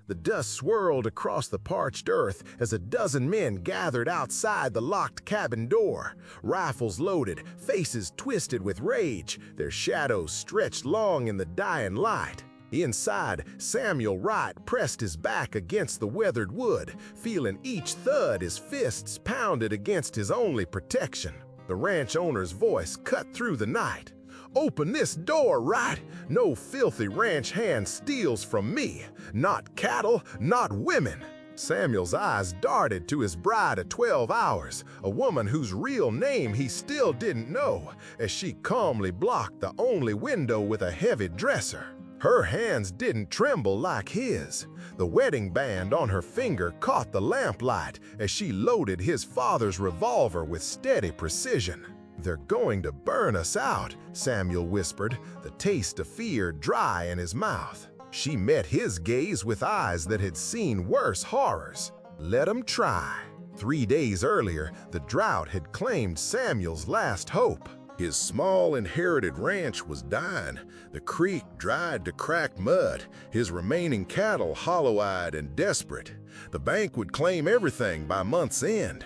The dust swirled across the parched earth as a dozen men gathered outside the locked cabin door, rifles loaded, faces twisted with rage, their shadows stretched long in the dying light. Inside, Samuel Wright pressed his back against the weathered wood, feeling each thud as fists pounded against his only protection. The ranch owner's voice cut through the night. "Open this door, Wright! No filthy ranch hand steals from me. Not cattle, not women." Samuel's eyes darted to his bride of 12 hours, a woman whose real name he still didn't know, as she calmly blocked the only window with a heavy dresser. Her hands didn't tremble like his. The wedding band on her finger caught the lamplight as she loaded his father's revolver with steady precision. "They're going to burn us out," Samuel whispered, the taste of fear dry in his mouth. She met his gaze with eyes that had seen worse horrors. Let 'em try. 3 days earlier, the drought had claimed Samuel's last hope. His small inherited ranch was dying, the creek dried to cracked mud, his remaining cattle hollow-eyed and desperate. The bank would claim everything by month's end.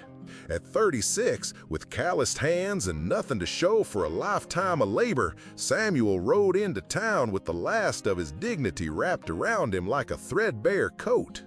At 36, with calloused hands and nothing to show for a lifetime of labor, Samuel rode into town with the last of his dignity wrapped around him like a threadbare coat.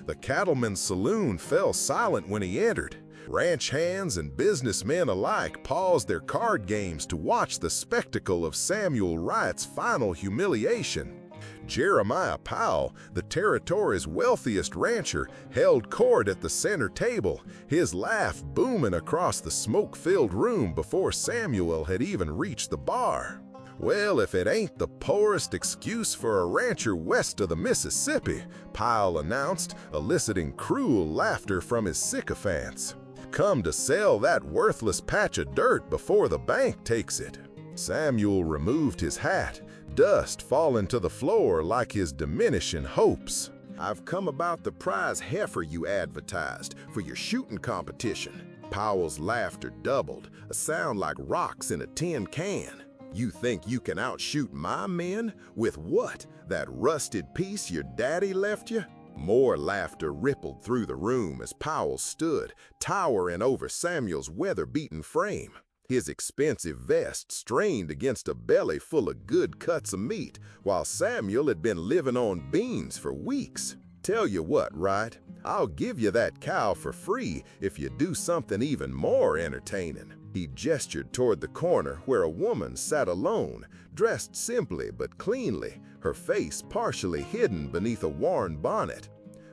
The cattleman's saloon fell silent when he entered. Ranch hands and businessmen alike paused their card games to watch the spectacle of Samuel Wright's final humiliation. Jeremiah Powell, the territory's wealthiest rancher, held court at the center table, his laugh booming across the smoke-filled room before Samuel had even reached the bar. "Well, if it ain't the poorest excuse for a rancher west of the Mississippi," Powell announced, eliciting cruel laughter from his sycophants. "Come to sell that worthless patch of dirt before the bank takes it." Samuel removed his hat, dust falling to the floor like his diminishing hopes. "I've come about the prize heifer you advertised for your shooting competition." Powell's laughter doubled, a sound like rocks in a tin can. "You think you can outshoot my men? With what? That rusted piece your daddy left you?" More laughter rippled through the room as Powell stood, towering over Samuel's weather-beaten frame. His expensive vest strained against a belly full of good cuts of meat, while Samuel had been living on beans for weeks. "Tell you what, Wright, I'll give you that cow for free if you do something even more entertaining." He gestured toward the corner where a woman sat alone, dressed simply but cleanly, her face partially hidden beneath a worn bonnet.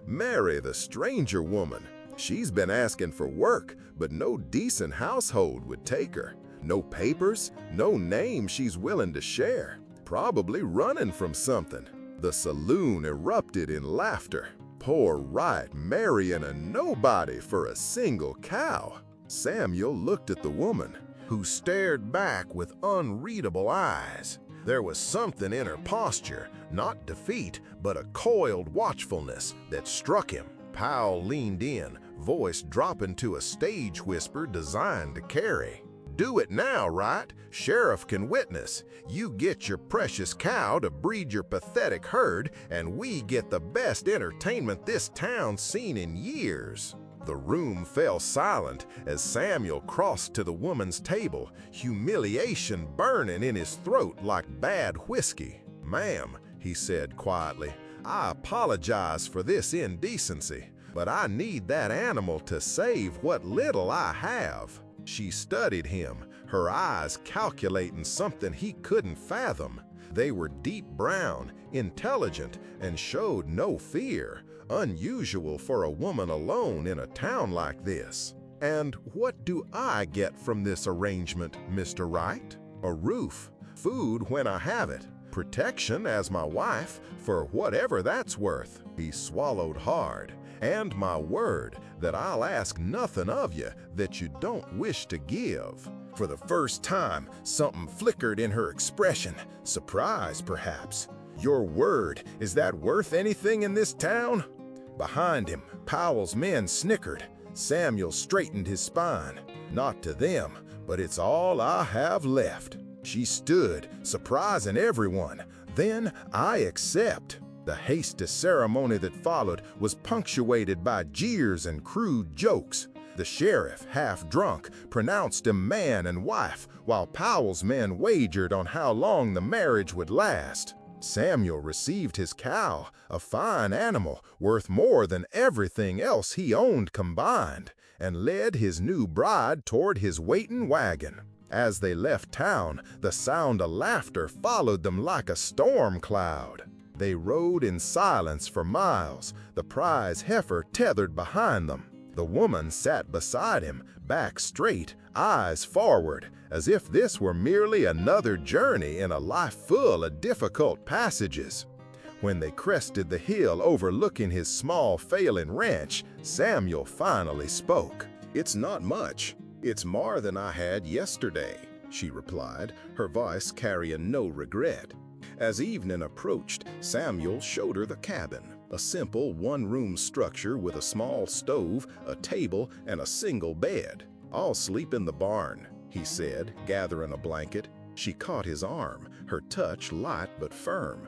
Mary, the stranger woman. She's been asking for work, but no decent household would take her. No papers, no name she's willing to share. Probably running from something. The saloon erupted in laughter. Poor Wright marrying a nobody for a single cow. Samuel looked at the woman, who stared back with unreadable eyes. There was something in her posture, not defeat, but a coiled watchfulness that struck him. Powell leaned in, voice dropping to a stage whisper designed to carry. "Do it now, Wright. Sheriff can witness. You get your precious cow to breed your pathetic herd, and we get the best entertainment this town's seen in years." The room fell silent as Samuel crossed to the woman's table, humiliation burning in his throat like bad whiskey. "Ma'am," he said quietly, "I apologize for this indecency, but I need that animal to save what little I have." She studied him, her eyes calculating something he couldn't fathom. They were deep brown, intelligent, and showed no fear, unusual for a woman alone in a town like this. "And what do I get from this arrangement, Mr. Wright?" "A roof, food when I have it, protection as my wife, for whatever that's worth." He swallowed hard. "And my word that I'll ask nothing of you that you don't wish to give." For the first time, something flickered in her expression, surprise perhaps. "Your word, is that worth anything in this town?" Behind him, Powell's men snickered. Samuel straightened his spine. "Not to them, but it's all I have left." She stood, surprising everyone. "Then I accept." The hasty ceremony that followed was punctuated by jeers and crude jokes. The sheriff, half drunk, pronounced them man and wife, while Powell's men wagered on how long the marriage would last. Samuel received his cow, a fine animal worth more than everything else he owned combined, and led his new bride toward his waiting wagon. As they left town, the sound of laughter followed them like a storm cloud. They rode in silence for miles, the prize heifer tethered behind them. The woman sat beside him, back straight, eyes forward, as if this were merely another journey in a life full of difficult passages. When they crested the hill overlooking his small failing ranch, Samuel finally spoke. "It's not much. It's more than I had yesterday," she replied, her voice carrying no regret. As evening approached, Samuel showed her the cabin, a simple one-room structure with a small stove, a table, and a single bed. "I'll sleep in the barn," he said, gathering a blanket. She caught his arm, her touch light but firm.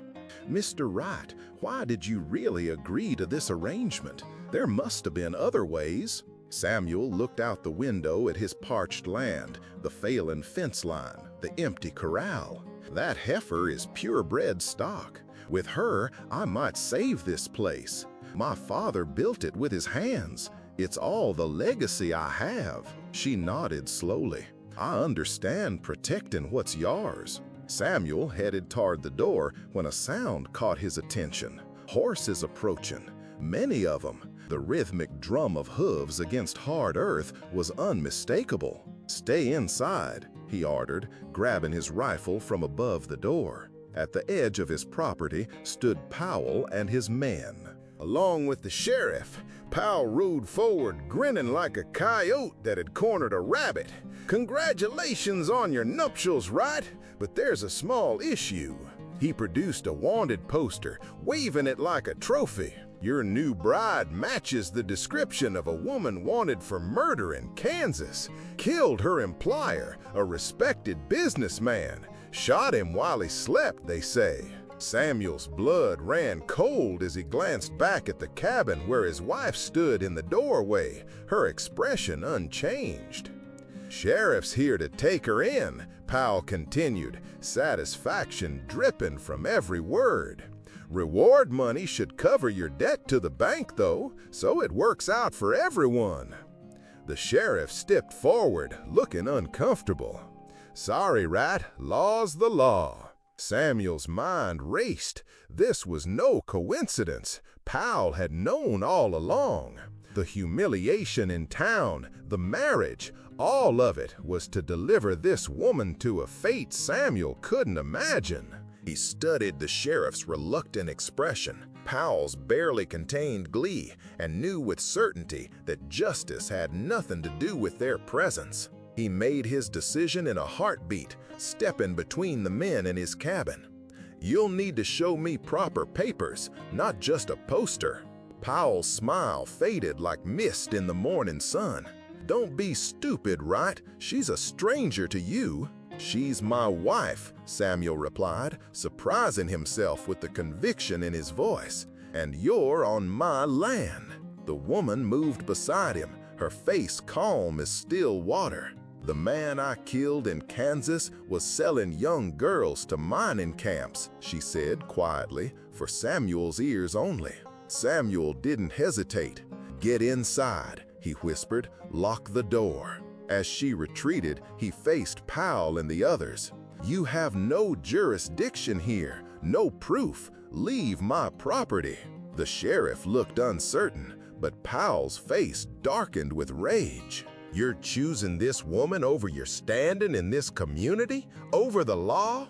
"Mr. Wright, why did you really agree to this arrangement? There must have been other ways." Samuel looked out the window at his parched land, the failing fence line, the empty corral. "That heifer is purebred stock. With her, I might save this place. My father built it with his hands. It's all the legacy I have." She nodded slowly. "I understand protecting what's yours." Samuel headed toward the door when a sound caught his attention. Horses approaching, many of them. The rhythmic drum of hooves against hard earth was unmistakable. "Stay inside," he ordered, grabbing his rifle from above the door. At the edge of his property stood Powell and his men. Along with the sheriff, Powell rode forward, grinning like a coyote that had cornered a rabbit. "Congratulations on your nuptials, Wright, but there's a small issue." He produced a wanted poster, waving it like a trophy. "Your new bride matches the description of a woman wanted for murder in Kansas. Killed her employer, a respected businessman. Shot him while he slept, they say." Samuel's blood ran cold as he glanced back at the cabin where his wife stood in the doorway, her expression unchanged. "Sheriff's here to take her in," Powell continued, satisfaction dripping from every word. "Reward money should cover your debt to the bank, though, so it works out for everyone." The sheriff stepped forward, looking uncomfortable. "Sorry, Wright, law's the law." Samuel's mind raced. This was no coincidence. Powell had known all along. The humiliation in town, the marriage, all of it was to deliver this woman to a fate Samuel couldn't imagine. He studied the sheriff's reluctant expression, Powell's barely contained glee, and knew with certainty that justice had nothing to do with their presence. He made his decision in a heartbeat, stepping between the men in his cabin. "You'll need to show me proper papers, not just a poster." Powell's smile faded like mist in the morning sun. "Don't be stupid, Wright. She's a stranger to you." "She's my wife," Samuel replied, surprising himself with the conviction in his voice. "And you're on my land." The woman moved beside him, her face calm as still water. "The man I killed in Kansas was selling young girls to mining camps," she said quietly, for Samuel's ears only. Samuel didn't hesitate. "Get inside," he whispered. "Lock the door." As she retreated, he faced Powell and the others. "You have no jurisdiction here, no proof. Leave my property." The sheriff looked uncertain, but Powell's face darkened with rage. "You're choosing this woman over your standing in this community? Over the law?"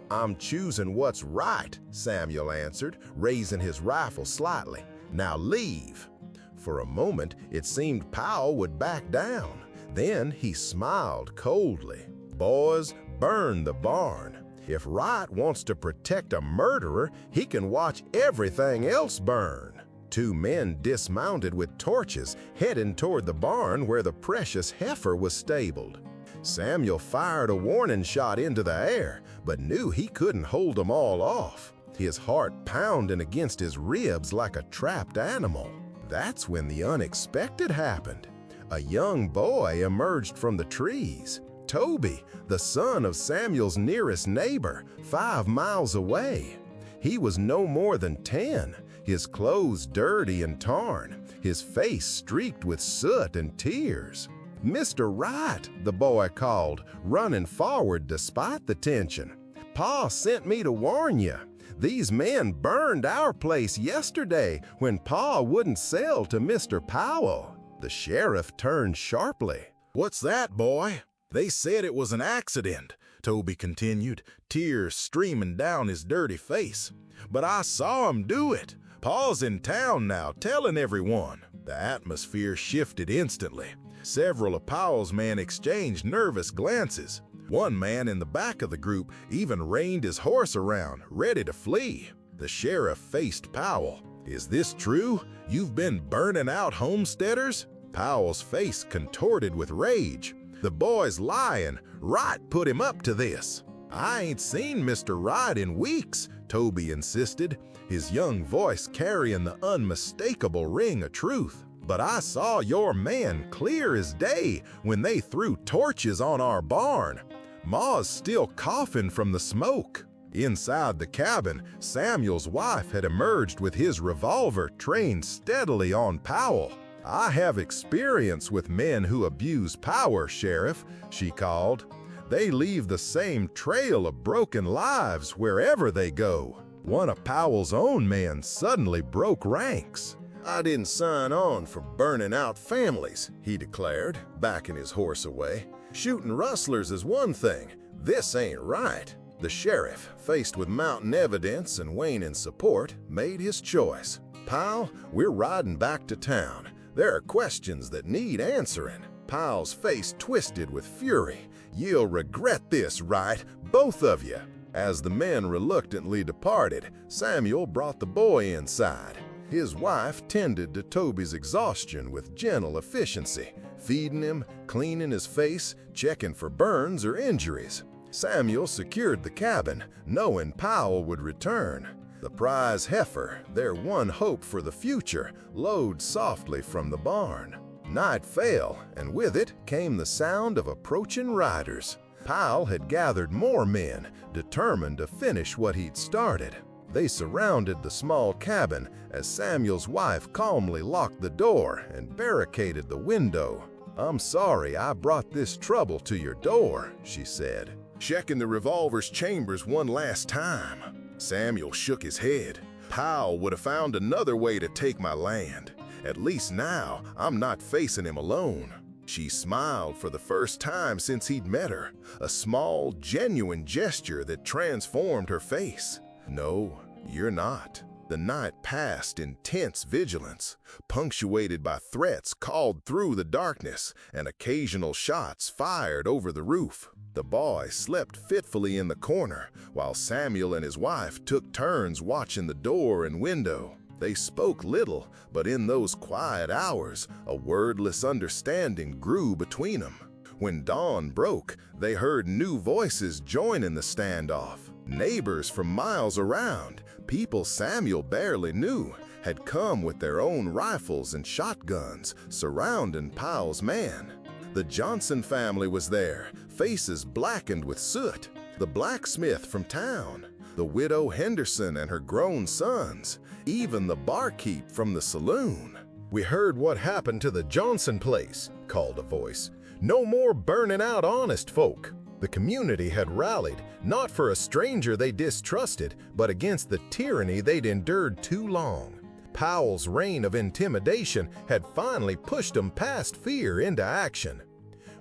"I'm choosing what's right," Samuel answered, raising his rifle slightly. "Now leave." For a moment, it seemed Powell would back down. Then he smiled coldly. "Boys, burn the barn. If Wright wants to protect a murderer, he can watch everything else burn." Two men dismounted with torches, heading toward the barn where the precious heifer was stabled. Samuel fired a warning shot into the air, but knew he couldn't hold them all off. his heart pounding against his ribs like a trapped animal. That's when the unexpected happened. A young boy emerged from the trees. Toby, the son of Samuel's nearest neighbor, 5 miles away. He was no more than 10, his clothes dirty and torn, his face streaked with soot and tears. "Mr. Wright," the boy called, running forward despite the tension. "Pa sent me to warn you. These men burned our place yesterday when Pa wouldn't sell to Mr. Powell." The sheriff turned sharply. "What's that, boy?" "They said it was an accident," Toby continued, tears streaming down his dirty face. "But I saw 'em do it. Pa's in town now, telling everyone." The atmosphere shifted instantly. Several of Powell's men exchanged nervous glances. One man in the back of the group even reined his horse around, ready to flee. The sheriff faced Powell. "Is this true? You've been burning out homesteaders?" Powell's face contorted with rage. "The boy's lying. Wright put him up to this." "I ain't seen Mr. Wright in weeks," Toby insisted, his young voice carrying the unmistakable ring of truth. "But I saw your men clear as day when they threw torches on our barn. Ma's still coughing from the smoke." Inside the cabin, Samuel's wife had emerged with his revolver trained steadily on Powell. "I have experience with men who abuse power, Sheriff," she called. "They leave the same trail of broken lives wherever they go." One of Powell's own men suddenly broke ranks. "I didn't sign on for burning out families," he declared, backing his horse away. "Shooting rustlers is one thing. This ain't right." The sheriff, faced with mounting evidence and waning support, made his choice. "Powell, we're riding back to town. There are questions that need answering." Powell's face twisted with fury. "You'll regret this, Wright, both of you." As the men reluctantly departed, Samuel brought the boy inside. His wife tended to Toby's exhaustion with gentle efficiency, feeding him, cleaning his face, checking for burns or injuries. Samuel secured the cabin, knowing Powell would return. The prize heifer, their one hope for the future, lowed softly from the barn. Night fell, and with it came the sound of approaching riders. Powell had gathered more men, determined to finish what he'd started. They surrounded the small cabin as Samuel's wife calmly locked the door and barricaded the window. "I'm sorry I brought this trouble to your door," she said, checking the revolver's chambers one last time. Samuel shook his head. "Powell would have found another way to take my land. At least now I'm not facing him alone." She smiled for the first time since he'd met her, a small, genuine gesture that transformed her face. "No, you're not." The night passed in tense vigilance, punctuated by threats called through the darkness and occasional shots fired over the roof. The boy slept fitfully in the corner, while Samuel and his wife took turns watching the door and window. They spoke little, but in those quiet hours, a wordless understanding grew between them. When dawn broke, they heard new voices join in the standoff. Neighbors from miles around, people Samuel barely knew, had come with their own rifles and shotguns, surrounding Powell's man. The Johnson family was there, faces blackened with soot. The blacksmith from town, the widow Henderson and her grown sons, even the barkeep from the saloon. "We heard what happened to the Johnson place," called a voice. "No more burning out honest folk." The community had rallied, not for a stranger they distrusted, but against the tyranny they'd endured too long. Powell's reign of intimidation had finally pushed them past fear into action.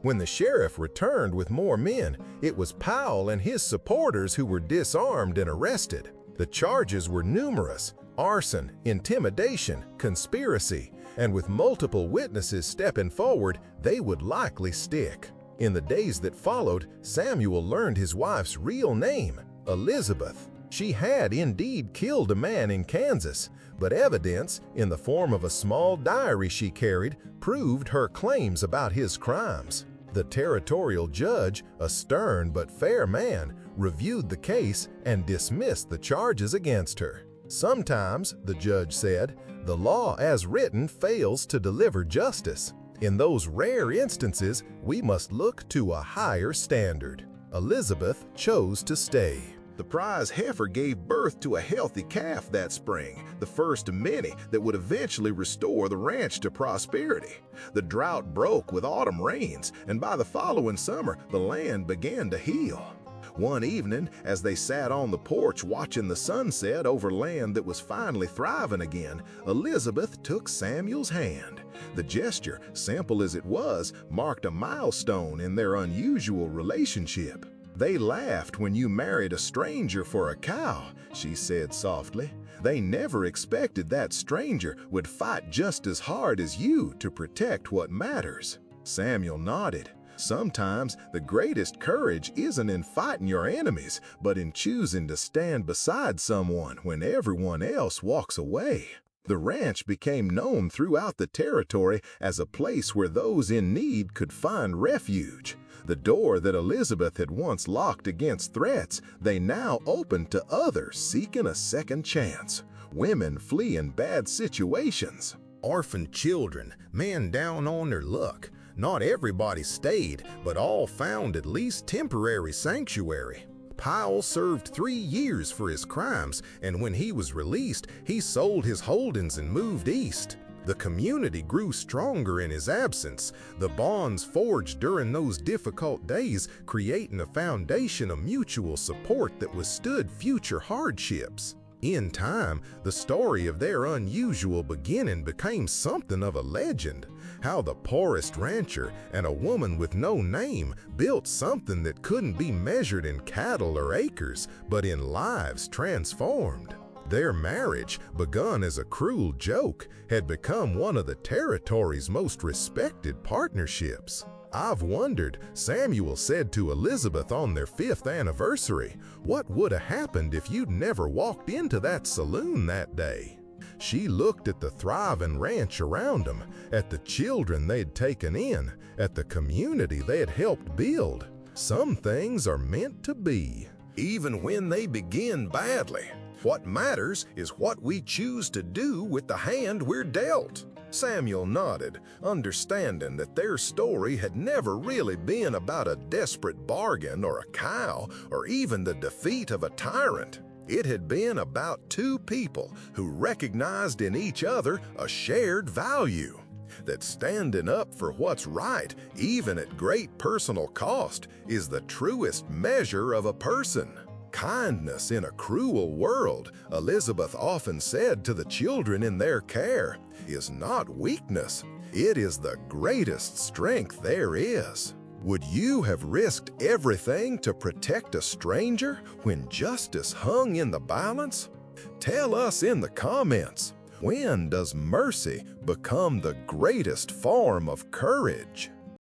When the sheriff returned with more men, it was Powell and his supporters who were disarmed and arrested. The charges were numerous: arson, intimidation, conspiracy, and with multiple witnesses stepping forward, they would likely stick. In the days that followed, Samuel learned his wife's real name, Elizabeth. She had indeed killed a man in Kansas, but evidence, in the form of a small diary she carried, proved her claims about his crimes. The territorial judge, a stern but fair man, reviewed the case, and dismissed the charges against her. Sometimes, the judge said, the law as written fails to deliver justice. In those rare instances, we must look to a higher standard. Elizabeth chose to stay. The prize heifer gave birth to a healthy calf that spring, the first of many that would eventually restore the ranch to prosperity. The drought broke with autumn rains, and by the following summer, the land began to heal. One evening, as they sat on the porch watching the sunset over land that was finally thriving again, Elizabeth took Samuel's hand. The gesture, simple as it was, marked a milestone in their unusual relationship. "They laughed when you married a stranger for a cow," she said softly. "They never expected that stranger would fight just as hard as you to protect what matters." Samuel nodded. Sometimes the greatest courage isn't in fighting your enemies, but in choosing to stand beside someone when everyone else walks away. The ranch became known throughout the territory as a place where those in need could find refuge. The door that Elizabeth had once locked against threats, they now opened to others seeking a second chance. Women fleeing bad situations. Orphaned children, men down on their luck. Not everybody stayed, but all found at least temporary sanctuary. Powell served 3 years for his crimes, and when he was released, he sold his holdings and moved east. The community grew stronger in his absence, the bonds forged during those difficult days creating a foundation of mutual support that withstood future hardships. In time, the story of their unusual beginning became something of a legend. How the poorest rancher and a woman with no name built something that couldn't be measured in cattle or acres, but in lives transformed. Their marriage, begun as a cruel joke, had become one of the territory's most respected partnerships. "I've wondered," Samuel said to Elizabeth on their 5th anniversary, "what would have happened if you'd never walked into that saloon that day?" She looked at the thriving ranch around them, at the children they'd taken in, at the community they had helped build. Some things are meant to be, even when they begin badly. What matters is what we choose to do with the hand we're dealt. Samuel nodded, understanding that their story had never really been about a desperate bargain or a cow or even the defeat of a tyrant. It had been about 2 people who recognized in each other a shared value. That standing up for what's right, even at great personal cost, is the truest measure of a person. Kindness in a cruel world, Elizabeth often said to the children in their care, is not weakness. It is the greatest strength there is. Would you have risked everything to protect a stranger when justice hung in the balance? Tell us in the comments, when does mercy become the greatest form of courage?